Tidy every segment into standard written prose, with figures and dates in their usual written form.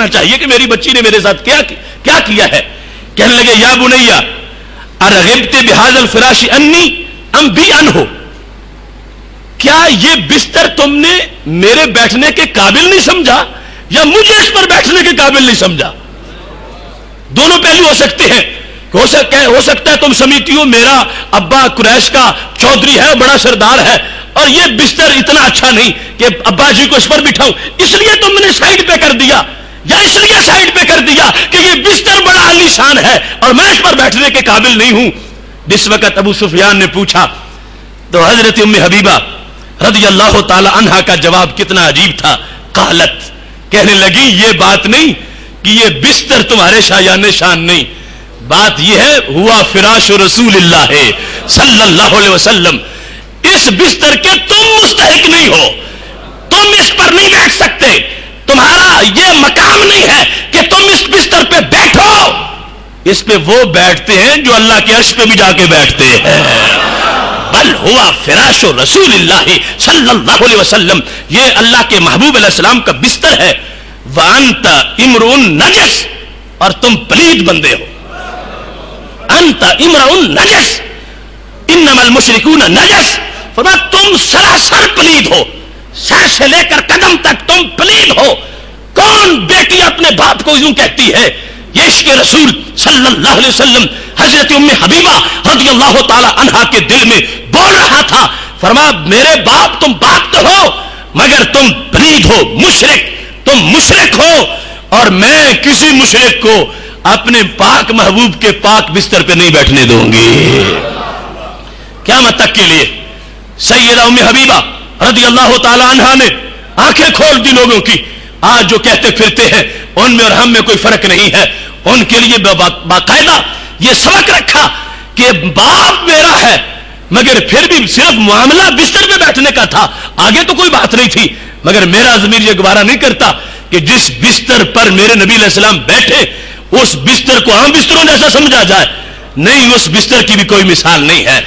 سوچنا چاہیے کہ میری بچی نے میرے ساتھ کیا کیا ہے. کہنے لگے یا بنیا ارغبت بہذا الفراش انی ام بی انہو, کیا یہ بستر تم نے میرے بیٹھنے کے قابل نہیں سمجھا یا مجھے اس پر بیٹھنے کے قابل نہیں سمجھا؟ دونوں پہلو ہو سکتے ہیں. ہو سکتا ہے تم سمجھتی ہو میرا ابا قریش کا چودھری ہے, بڑا سردار ہے, اور یہ بستر اتنا اچھا نہیں کہ ابا جی کو اس پر بٹھاؤں, اس لیے تم نے سائڈ پہ کر دیا, یا اس لیے سائڈ پہ کر دیا کہ یہ بستر بڑا عالی شان ہے اور میں اس پر بیٹھنے کے قابل نہیں ہوں. جس وقت ابو سفیان نے پوچھا تو حضرت ام حبیبہ رضی اللہ تعالی عنہا کا جواب کتنا عجیب تھا. قالت, کہنے لگی یہ بات نہیں کہ یہ بستر تمہارے شایان شان نہیں, بات یہ ہے ہوا فراش رسول اللہ صلی اللہ علیہ وسلم, اس بستر کے تم مستحق نہیں ہو, تم اس پر نہیں بیٹھ سکتے, تمہارا یہ مقام نہیں ہے کہ تم اس بستر پہ بیٹھو. اس پہ وہ بیٹھتے ہیں جو اللہ کے عرش پہ بھی جا کے بیٹھتے ہیں. بل ہوا فراش رسول اللہ صلی اللہ علیہ وسلم, یہ اللہ کے محبوب علیہ السلام کا بستر ہے. وانت امرؤ نجس, اور تم پلید بندے ہو. انت امرؤ نجس انما المشرکون نجس, فرمایا تم سراسر پلید ہو, سر سے لے کر قدم تک تم پلید ہو. کون بیٹی اپنے باپ کو یوں کہتی ہے؟ یہ عشق رسول صلی اللہ علیہ وسلم حضرت ام حبیبہ رضی اللہ تعالی عنہا کے دل میں بول رہا تھا. فرمایا میرے باپ تم باپ تو ہو مگر تم پلید ہو, مشرک, تم مشرک ہو, اور میں کسی مشرک کو اپنے پاک محبوب کے پاک بستر پہ نہیں بیٹھنے دوں گی. قیامت تک کے لیے سیدہ ام حبیبہ رضی اللہ تعالی عنہا نے آنکھیں کھول دی لوگوں کی. آج جو کہتے پھرتے ہیں ان میں اور ہم میں کوئی فرق نہیں ہے, ان کے لیے باقاعدہ یہ سبق رکھا کہ باپ میرا ہے مگر پھر بھی صرف معاملہ بستر پہ بیٹھنے کا تھا, آگے تو کوئی بات نہیں تھی. مگر میرا ضمیر یہ گوارا نہیں کرتا کہ جس بستر پر میرے نبی علیہ السلام بیٹھے اس بستر کو عام بستروں جیسا سمجھا جائے. نہیں, اس بستر کی بھی کوئی مثال نہیں ہے.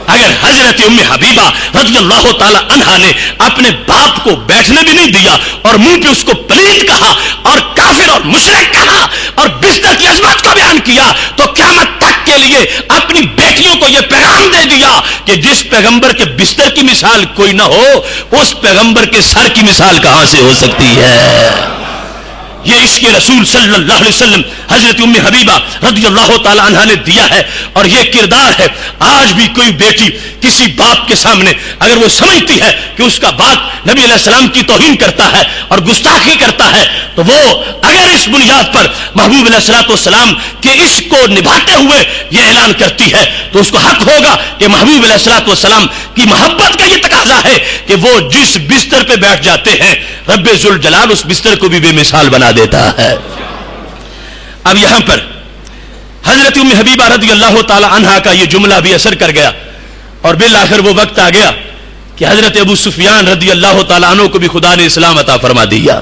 اگر حضرت ام حبیبہ رضی اللہ تعالی عنہا نے اپنے باپ کو بیٹھنے بھی نہیں دیا اور منہ پہ اس کو پلید کہا اور کافر اور مشرک کہا اور بستر کی عظمت کو بیان کیا, تو قیامت تک کے لیے اپنی بیٹیوں کو یہ پیغام دے دیا کہ جس پیغمبر کے بستر کی مثال کوئی نہ ہو, اس پیغمبر کے سر کی مثال کہاں سے ہو سکتی ہے. یہ عشق رسول صلی اللہ علیہ وسلم حضرت ام حبیبہ رضی اللہ تعالی عنہا نے دیا ہے, اور یہ کردار ہے. آج بھی کوئی بیٹی کسی باپ کے سامنے اگر وہ سمجھتی ہے کہ اس کا باپ نبی علیہ السلام کی توہین کرتا ہے اور گستاخی کرتا ہے, تو وہ اگر اس بنیاد پر محبوب علیہ الصلوۃ والسلام کے عشق کو نبھاتے ہوئے یہ اعلان کرتی ہے, تو اس کو حق ہوگا کہ محبوب علیہ الصلوۃ والسلام کی محبت کا یہ تقاضا ہے کہ وہ جس بستر پہ بیٹھ جاتے ہیں رب ذوالجلال اس بستر کو بھی بے مثال بنا دیتا ہے. اب یہاں پر حضرت ام حبیبہ رضی اللہ تعالی عنہا کا یہ جملہ بھی اثر کر گیا, اور بالآخر وہ وقت آ گیا کہ حضرت ابو سفیان رضی اللہ تعالیٰ عنہ کو بھی خدا نے اسلام عطا فرما دیا,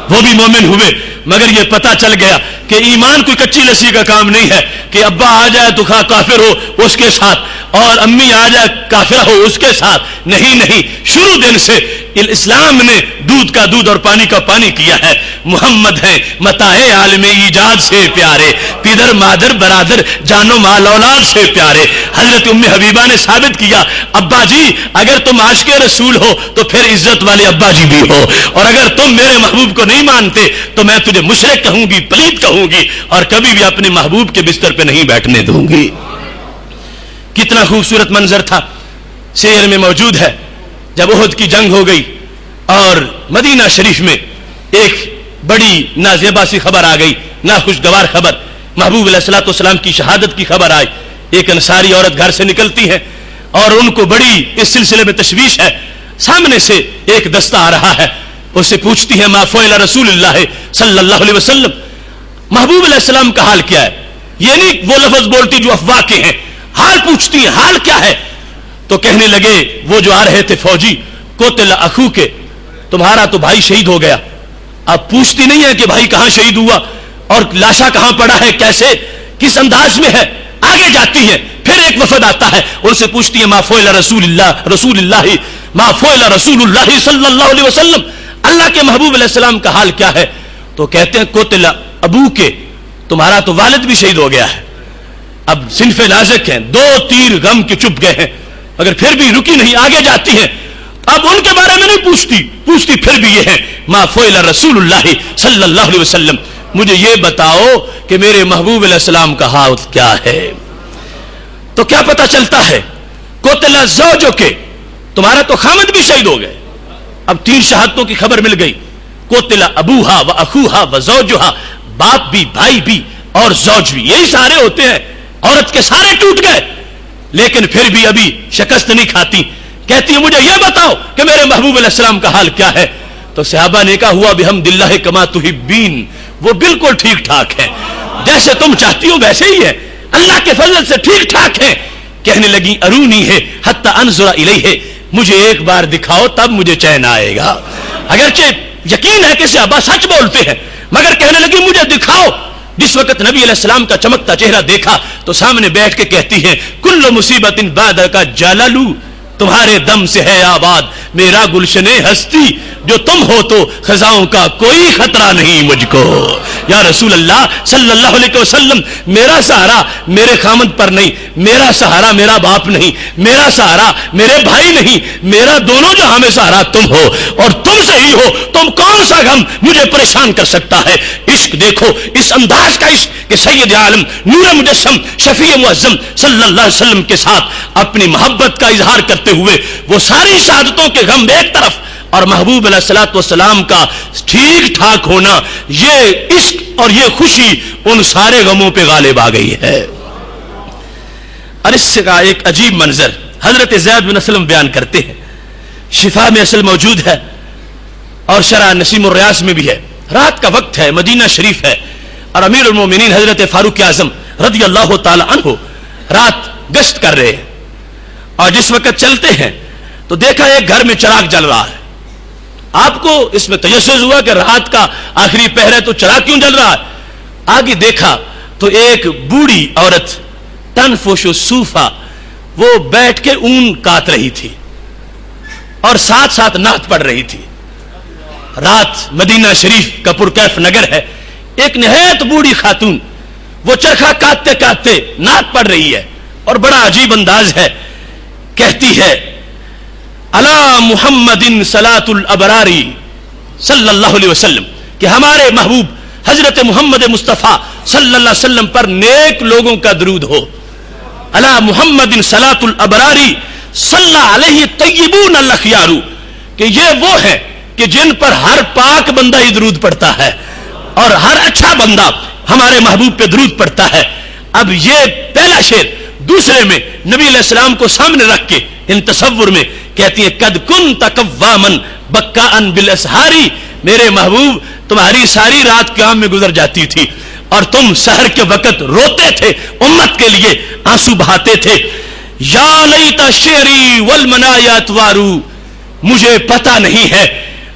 وہ بھی مومن ہوئے. مگر یہ پتا چل گیا کہ ایمان کوئی کچی لسی کا کام نہیں ہے کہ ابا آ جائے تو کافر ہو اس کے ساتھ اور امی آ جائے کافرہ ہو اس کے ساتھ. نہیں, شروع دن سے اسلام نے دودھ کا دودھ اور پانی کا پانی کیا ہے. محمد ہیں متاع عالم ایجاد سے پیارے, پیدر مادر برادر جانو مال اولاد سے پیارے. حضرت ام حبیبہ نے ثابت کیا ابا جی اگر تم عاشق رسول ہو تو پھر عزت والے ابا جی بھی ہو, اور اگر تم میرے محبوب کو نہیں مانتے تو میں تجھے مشرک کہوں گی, پلید کہوں گی, اور کبھی بھی اپنے محبوب کے بستر پہ نہیں بیٹھنے دوں گی. کتنا خوبصورت منظر تھا, سیر میں موجود ہے. جب احد کی جنگ ہو گئی اور مدینہ شریف میں ایک بڑی نازیبا سی خبر آ گئی, ناخوشگوار خبر, محبوب علیہ الصلوۃ والسلام کی شہادت کی خبر آئی. ایک انصاری عورت گھر سے نکلتی ہے اور ان کو بڑی اس سلسلے میں تشویش ہے. سامنے سے ایک دستہ آ رہا ہے, اس سے پوچھتی ہے ما فعل رسول اللہ صلی اللہ علیہ وسلم, محبوب علیہ السلام کا حال کیا ہے. یہ نہیں وہ لفظ بولتی جو افواہ کے ہیں, حال پوچھتی ہیں حال کیا ہے. تو کہنے لگے وہ جو آ رہے تھے فوجی, قتل اخو کے, تمہارا تو بھائی شہید ہو گیا. اب پوچھتی نہیں ہے کہ بھائی کہاں شہید ہوا اور لاشا کہاں پڑا ہے, کیسے کس انداز میں ہے. آگے جاتی ہے, پھر ایک وفد آتا ہے, ان سے پوچھتی ہے ما فعل رسول اللہ ما فعل رسول اللہ صلی اللہ علیہ وسلم, اللہ کے محبوب علیہ السلام کا حال کیا ہے. تو کہتے ہیں قتل ابو کے، تمہارا تو والد بھی شہید ہو گیا ہے، اب صنف نازک ہیں، 2 تیر غم کے چپ گئے ہیں، مگر پھر بھی رکی نہیں، آگے جاتی ہیں، اب ان کے بارے میں نہیں پوچھتی پھر بھی یہ ہے ما فعل رسول اللہ صلی اللہ علیہ وسلم، مجھے یہ بتاؤ کہ میرے محبوب علیہ السلام کا حال کیا ہے۔ تو کیا پتہ چلتا ہے؟ قتل زوجو کے، تمہارا تو خامد بھی شہید ہو گئے، اب 3 شہادتوں کی خبر مل گئی، قتل ابوہا و اخوہا و زوجہا، باپ بھی، بھائی بھی اور زوج بھی، یہی سارے ہوتے ہیں، عورت کے سارے ٹوٹ گئے، لیکن پھر بھی ابھی شکست نہیں کھاتی، کہتی ہے مجھے یہ بتاؤ کہ میرے محبوب علیہ السلام کا حال کیا ہے۔ تو صحابہ نے کہا ہوا بحمد اللہ کما تحبین، وہ بالکل ٹھیک ٹھاک ہے، جیسے تم چاہتی ہو ویسے ہی ہے، اللہ کے فضل سے ٹھیک ٹھاک ہے۔ کہنے لگی ارونی ہے حتی انظر الیہ، مجھے ایک بار دکھاؤ تب مجھے چین آئے گا۔ اگرچہ یقین ہے کہ صحابہ سچ بولتے ہیں، مگر کہنے لگی مجھے دکھاؤ۔ جس وقت نبی علیہ السلام کا چمکتا چہرہ دیکھا تو سامنے بیٹھ کے کہتی ہے کل مصیبت بعد کا جلالو، تمہارے دم سے ہے آباد میرا گلشن ہستی، جو تم ہو تو خزاؤں کا کوئی خطرہ نہیں مجھ کو۔ یا رسول اللہ صلی اللہ علیہ وسلم، میرا سہارا میرے خامد پر نہیں، میرا سہارا میرا باپ نہیں، میرا سہارا میرے بھائی نہیں، میرا دونوں جہاں میں سہارا تم ہو، اور تم سے ہی ہو، تم کون سا غم مجھے پریشان کر سکتا ہے۔ عشق دیکھو، اس انداز کا عشق کہ سید عالم نور مجسم شفیع معظم صلی اللہ علیہ وسلم کے ساتھ اپنی محبت کا اظہار کرتے ہوئے وہ ساری شہادتوں کے غم ایک طرف اور محبوب علیہ الصلوۃ والسلام کا ٹھیک ٹھاک ہونا، یہ عشق اور یہ خوشی ان سارے غموں پہ غالب آ گئی ہے۔ اور اس کا ایک عجیب منظر حضرت زید بن اسلم بیان کرتے ہیں، شفا میں اصل موجود ہے اور شرح نسیم الریاض میں بھی ہے۔ رات کا وقت ہے، مدینہ شریف ہے، اور امیر المومنین حضرت فاروق اعظم رضی اللہ تعالی عنہ رات گشت کر رہے ہیں، اور جس وقت چلتے ہیں تو دیکھا ایک گھر میں چراغ جل رہا ہے۔ آپ کو اس میں تجسس ہوا کہ رات کا آخری پہر ہے تو چراغ کیوں جل رہا ہے؟ آگے دیکھا تو ایک بوڑھی عورت تنفش صوفہ، وہ بیٹھ کے اون کاٹ رہی تھی اور ساتھ ساتھ نعت پڑھ رہی تھی۔ رات مدینہ شریف کا پرکیف نگر ہے، ایک نہایت بوڑھی خاتون وہ چرخا کاٹتے کاٹتے نعت پڑھ رہی ہے، اور بڑا عجیب انداز ہے، کہتی ہے علی محمد صلاۃ الابراری صلی اللہ علیہ وسلم، کہ ہمارے محبوب حضرت محمد مصطفیٰ صلی اللہ علیہ وسلم پر نیک لوگوں کا درود ہو۔ علی محمد صلاۃ الابراری صلی علیہ طیبون الاخیار، کہ یہ وہ ہے کہ جن پر ہر پاک بندہ ہی درود پڑتا ہے اور ہر اچھا بندہ ہمارے محبوب پہ درود پڑتا ہے۔ اب یہ پہلا شعر، دوسرے میں نبی علیہ السلام کو سامنے رکھ کے ان تصور میں کہتی ہے قد کنت قواما بکاء بالاسحاری، میرے محبوب تمہاری ساری رات قیام میں گزر جاتی تھی اور تم سحر کے وقت روتے تھے، امت کے لیے آنسو بہاتے تھے۔ یا لیت شعری والمنایا اتوارو، مجھے پتہ نہیں ہے،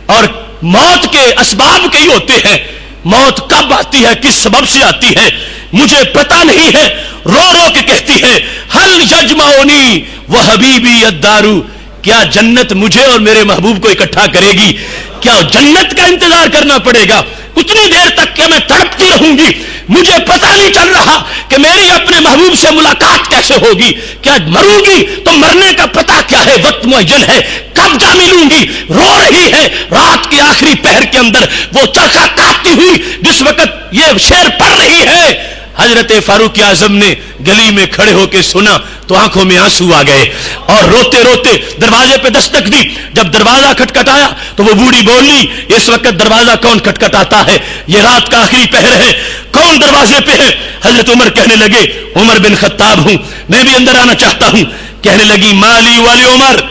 اور موت کے اسباب کئی ہوتے ہیں، موت کب آتی ہے، کس سبب سے آتی ہے مجھے پتہ نہیں ہے۔ رو رو کے کہتی ہے حل یجمعنی وحبیبی الدارو، کیا جنت مجھے اور میرے محبوب کو اکٹھا کرے گی؟ کیا جنت کا انتظار کرنا پڑے گا اتنی دیر تک کہ میں تڑپتی رہوں گی؟ مجھے پتہ نہیں چل رہا کہ میری اپنے محبوب سے ملاقات کیسے ہوگی، کیا مروں گی تو مرنے کا پتہ کیا ہے، وقت معین ہے، کب جا ملوں گی؟ رو رہی ہے رات کی آخری پہر کے اندر، وہ چرخا کاٹتی ہوئی جس وقت یہ شعر پڑھ رہی ہے۔ حضرت فاروق اعظم نے گلی میں کھڑے ہو کے سنا تو آنکھوں میں آنسو آ گئے اور روتے روتے دروازے پہ دستک دی۔ جب دروازہ کھٹکھٹایا تو وہ بوڑھی بولی اس وقت دروازہ کون کھٹکھٹاتا ہے؟ یہ رات کا آخری پہر ہے، کون دروازے پہ ہے؟ حضرت عمر کہنے لگے عمر بن خطاب ہوں، میں بھی اندر آنا چاہتا ہوں۔ کہنے لگی مالی والی عمر،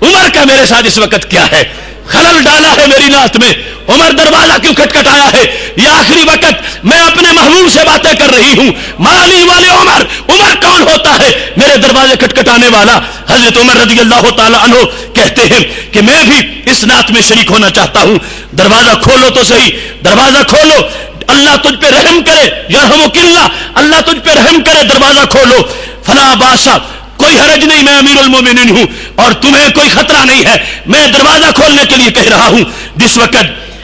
عمر کا میرے ساتھ اس وقت کیا ہے؟ خلل ڈالا ہے میری نعت میں، عمر دروازہ کیوں کھٹکھٹایا ہے؟ یہ آخری وقت میں اپنے محبوب سے باتیں کر رہی ہوں، مالی والے عمر، عمر کون ہوتا ہے میرے دروازے کھٹکھٹانے والا؟ حضرت عمر رضی اللہ تعالی عنہ کہتے ہیں کہ میں بھی اس نعت میں شریک ہونا چاہتا ہوں، دروازہ کھولو تو صحیح، دروازہ کھولو، اللہ تجھ پہ رحم کرے، یرحمک اللہ، اللہ تجھ پہ رحم کرے، دروازہ کھولو۔ فلا باسا، کوئی حرج نہیں، میں امیر المومنین ہوں اور تمہیں کوئی خطرہ نہیں ہے، میں دروازہ کھولنے کے لیے کہہ رہا ہوں۔ جس وقت